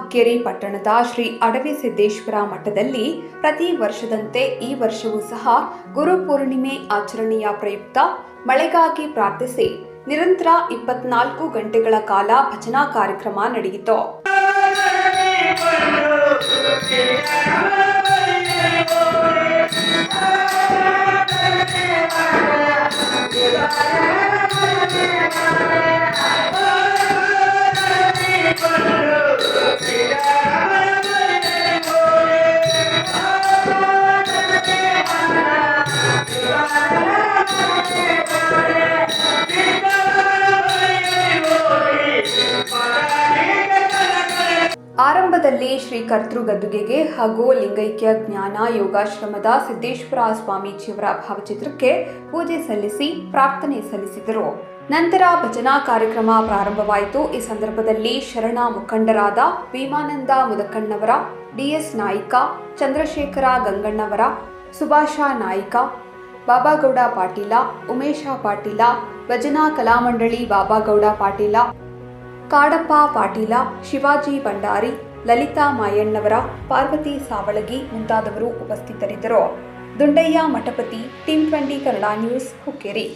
ಹುಕ್ಕೇರಿ ಪಟ್ಟಣದ ಶ್ರೀ ಅಡವಿ ಸಿದ್ದೇಶ್ವರ ಮಠದಲ್ಲಿ ಪ್ರತಿ ವರ್ಷದಂತೆ ಈ ವರ್ಷವೂ ಸಹ ಗುರುಪೂರ್ಣಿಮೆ ಆಚರಣೆಯ ಪ್ರಯುಕ್ತ ಮಳೆಗಾಗಿ ಪ್ರಾರ್ಥಿಸಿ ನಿರಂತರ 24 ಗಂಟೆಗಳ ಕಾಲ ಭಜನಾ ಕಾರ್ಯಕ್ರಮ ನಡೆಯಿತು. ಆರಂಭದಲ್ಲಿ ಶ್ರೀ ಕರ್ತೃ ಗದ್ದುಗೆಗೆ ಹಾಗೂ ಲಿಂಗೈಕ್ಯ ಜ್ಞಾನ ಯೋಗಾಶ್ರಮದ ಸಿದ್ದೇಶ್ವರ ಸ್ವಾಮೀಜಿಯವರ ಭಾವಚಿತ್ರಕ್ಕೆ ಪೂಜೆ ಸಲ್ಲಿಸಿ ಪ್ರಾರ್ಥನೆ ಸಲ್ಲಿಸಿದರು. ನಂತರ ಭಜನಾ ಕಾರ್ಯಕ್ರಮ ಪ್ರಾರಂಭವಾಯಿತು. ಈ ಸಂದರ್ಭದಲ್ಲಿ ಶರಣ ಮುಖಂಡರಾದ ಭೀಮಾನಂದ ಮುದಕಣ್ಣವರ, ಡಿಎಸ್ ನಾಯ್ಕ, ಚಂದ್ರಶೇಖರ ಗಂಗಣ್ಣವರ, ಸುಭಾಷ ನಾಯ್ಕ, ಬಾಬಾಗೌಡ ಪಾಟೀಲ, ಉಮೇಶ ಪಾಟೀಲ, ಭಜನಾ ಕಲಾಮಂಡಳಿ ಬಾಬಾಗೌಡ ಪಾಟೀಲ, ಕಾಡಪ್ಪ ಪಾಟೀಲ, ಶಿವಾಜಿ ಭಂಡಾರಿ, ಲಲಿತಾ ಮಾಯಣ್ಣವರ, ಪಾರ್ವತಿ ಸಾವಳಗಿ ಮುಂತಾದವರು ಉಪಸ್ಥಿತರಿದ್ದರು. Dundayya Mathapati, team 20 Kannada news, Hukkeri.